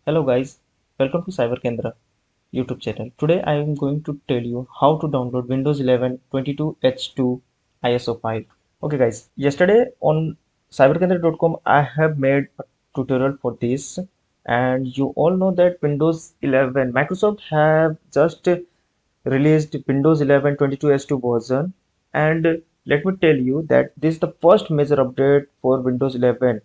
Hello guys, welcome to Cyber Kendra YouTube channel. Today I am going to tell you how to download Windows 11 22H2 ISO file. Okay guys, yesterday on cyberkendra.com I have made a tutorial for this, and you all know that Windows 11 Microsoft have just released Windows 11 22H2 version, and let me tell you that this is the first major update for Windows 11.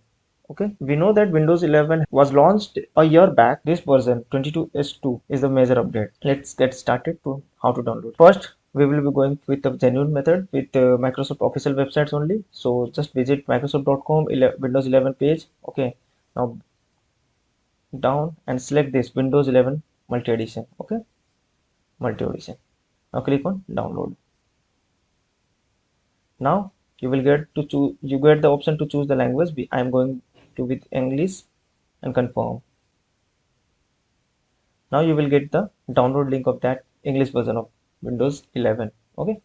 Okay, we know that Windows 11 was launched a year back. This version 22H2 is the major update. Let's get started to how to download. First, we will be going with the genuine method with Microsoft official websites only. So just visit microsoft.com Windows 11 page. Okay, now down and select this Windows 11 multi edition. Okay, multi edition. Now click on download. Now you will get to choose. You get the option to choose the language. I am going to with English and confirm. Now you will get the download link of that English version of Windows 11. Okay,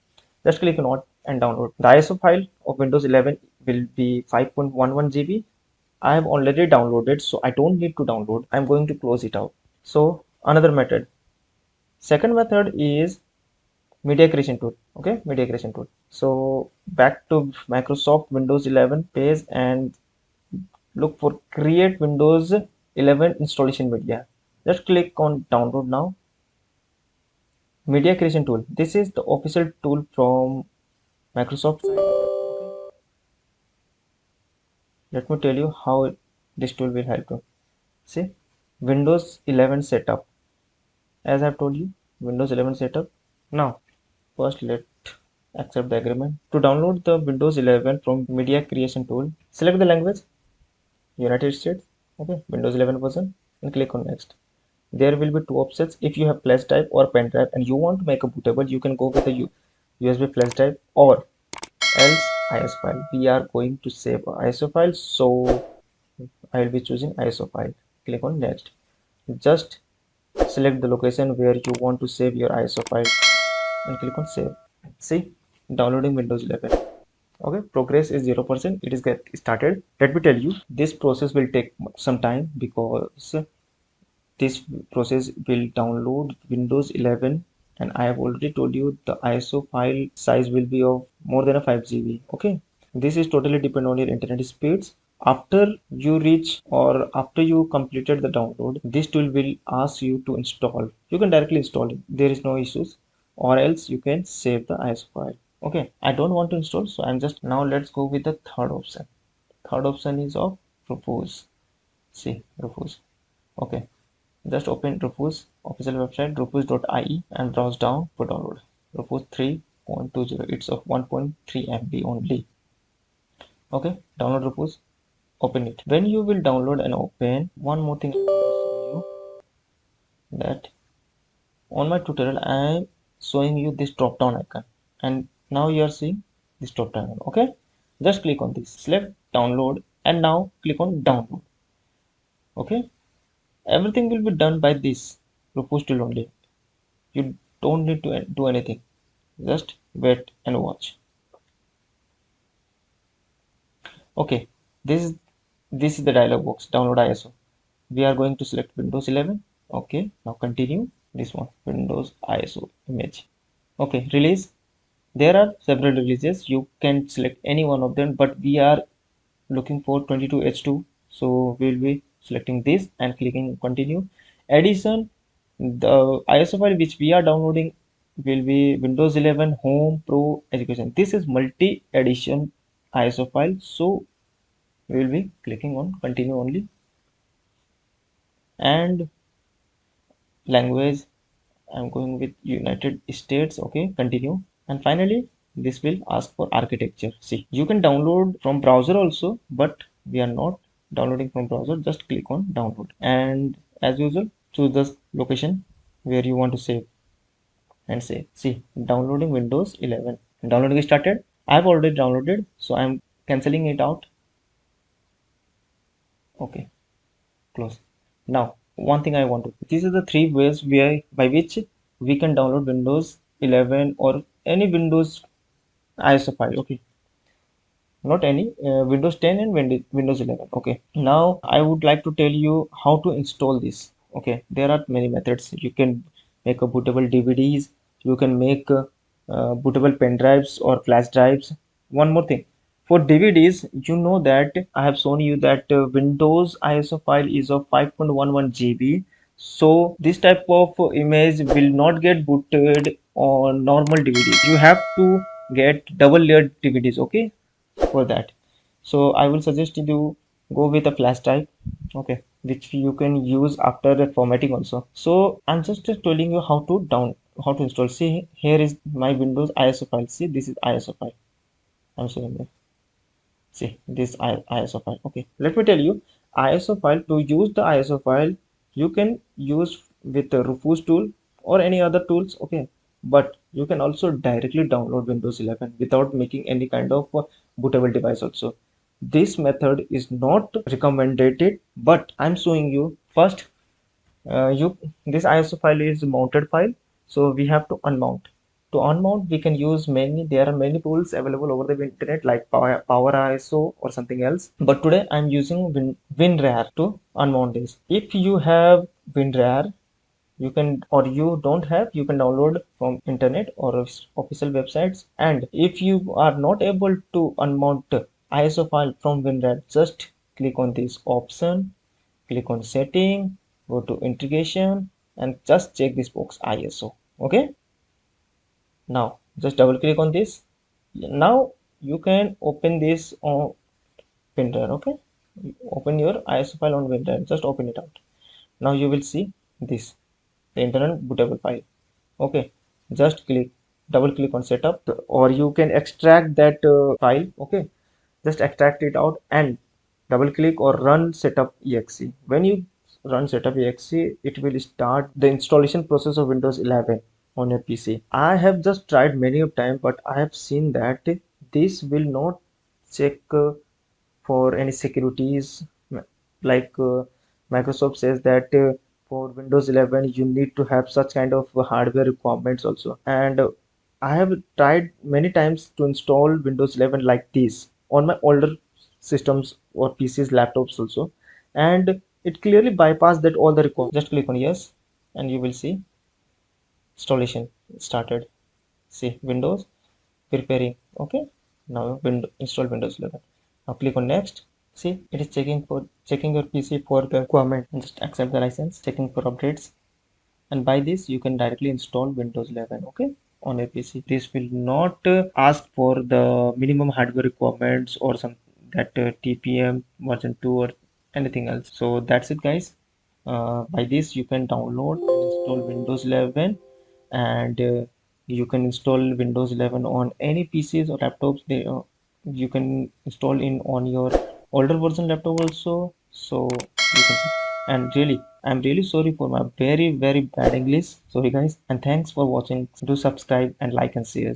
just click on it and download. The ISO file of Windows 11 will be 5.11 GB. I have already downloaded, so I don't need to download. I'm going to close it out. So another method. Second method is media creation tool. Okay, media creation tool. So back to Microsoft Windows 11 page and look for create Windows 11 installation media. Just click on download now. Media creation tool. This is the official tool from Microsoft. Okay. Let me tell you how this tool will help you. See, Windows 11 setup. As I've told you, Windows 11 setup. Now, first let accept the agreement. To download the Windows 11 from media creation tool, select the language, United States. Okay, Windows 11 version, and click on next. There will be two options. If you have flash drive or pen drive and you want to make a bootable, you can go with a USB flash drive or else ISO file. We are going to save ISO file, so I will be choosing ISO file. Click on next. Just select the location where you want to save your ISO file and click on save. See, downloading Windows 11. Okay, progress is 0%. It is get started. Let me tell you, this process will take some time because this process will download Windows 11, and I have already told you the ISO file size will be of more than a 5 GB. Okay, this is totally depend on your internet speeds. After you reach or after you completed the download, this tool will ask you to install. You can directly install it. There is no issues, or else you can save the ISO file. Okay, I don't want to install, so I'm just now let's go with the third option. Third option is of Rufus. See, Rufus. Okay, just open Rufus official website rufus.ie and browse down for download. Rufus 3.20. It's of 1.3 MB only. Okay, download Rufus. Open it. When you will download and open, one more thing I want to show you that on my tutorial I am showing you this drop down icon, and now you are seeing this drop down icon. Okay, just click on this, select download, and now click on download. Okay, everything will be done by this Rufus tool only. You don't need to do anything. Just wait and watch. Okay, this is the dialog box. Download ISO. We are going to select Windows 11. Okay, now continue this one, Windows ISO image. Okay, release. There are several releases. You can select any one of them, but we are looking for 22H2, so we'll be selecting this and clicking continue. Addition, the ISO file which we are downloading will be Windows 11 Home Pro Education. This is multi edition ISO file, so we will be clicking on continue only. And language, I'm going with United States. Okay, continue. And finally, this will ask for architecture. See, you can download from browser also, but we are not downloading from browser. Just click on download, and as usual, choose the location where you want to save and save. See, downloading Windows 11. Downloading is started. I've already downloaded, so I'm canceling it out. Okay, close. Now, one thing I want to, these are the three ways by which we can download Windows 11 or any Windows ISO file. Okay, not any, Windows 10 and Windows 11. Okay, now I would like to tell you how to install this. Okay, there are many methods. You can make a bootable DVDs, you can make bootable pen drives or flash drives. One more thing, for DVDs, you know that I have shown you that Windows ISO file is of 5.11 GB. So this type of image will not get booted on normal DVDs. You have to get double layered DVDs, okay, for that. So I will suggest you go with a flash drive, okay, which you can use after the formatting also. So I'm just telling you how to install. See, here is my Windows ISO file. See, this is ISO file. I'm showing you. See, this ISO file. Okay, let me tell you, ISO file. To use the ISO file, you can use with the Rufus tool or any other tools. Okay, but you can also directly download Windows 11 without making any kind of bootable device also. This method is not recommended, but I'm showing you first. You This ISO file is mounted file, so we have to unmount. To unmount, we can use many. There are many tools available over the internet like Power ISO or something else. But today I'm using WinRAR to unmount this. If you have WinRAR, you can, or you don't have, you can download from internet or official websites. And if you are not able to unmount ISO file from WinRAR, just click on this option, click on setting, go to integration, and just check this box ISO. Okay, now just double click on this. Now you can open this on WinRAR. Okay, open your ISO file on WinRAR, just open it out. Now you will see this, the internal bootable file. Okay, just double click on setup, or you can extract that file. Okay, just extract it out and double click or run setup exe. When you run setup exe, it will start the installation process of Windows 11 on your PC. I have just tried many of time, but I have seen that this will not check for any securities. Like Microsoft says that for Windows 11 you need to have such kind of hardware requirements also. And I have tried many times to install Windows 11 like this on my older systems or PCs, laptops also, and it clearly bypassed that all the requirements. Just click on yes, and you will see installation started. See, Windows preparing. Okay, now install Windows 11. Now click on next. See, it is checking your PC for the requirement. Just accept the license, checking for updates, and by this you can directly install Windows 11. Okay, on your PC. This will not ask for the minimum hardware requirements or some that TPM version 2 or anything else. So that's it, guys. By this you can download and install Windows 11, and you can install Windows 11 on any PCs or laptops. You can install in on your older version laptop also. So you can see. And really, I'm really sorry for my very bad English. Sorry guys, and thanks for watching. Do subscribe and like and share.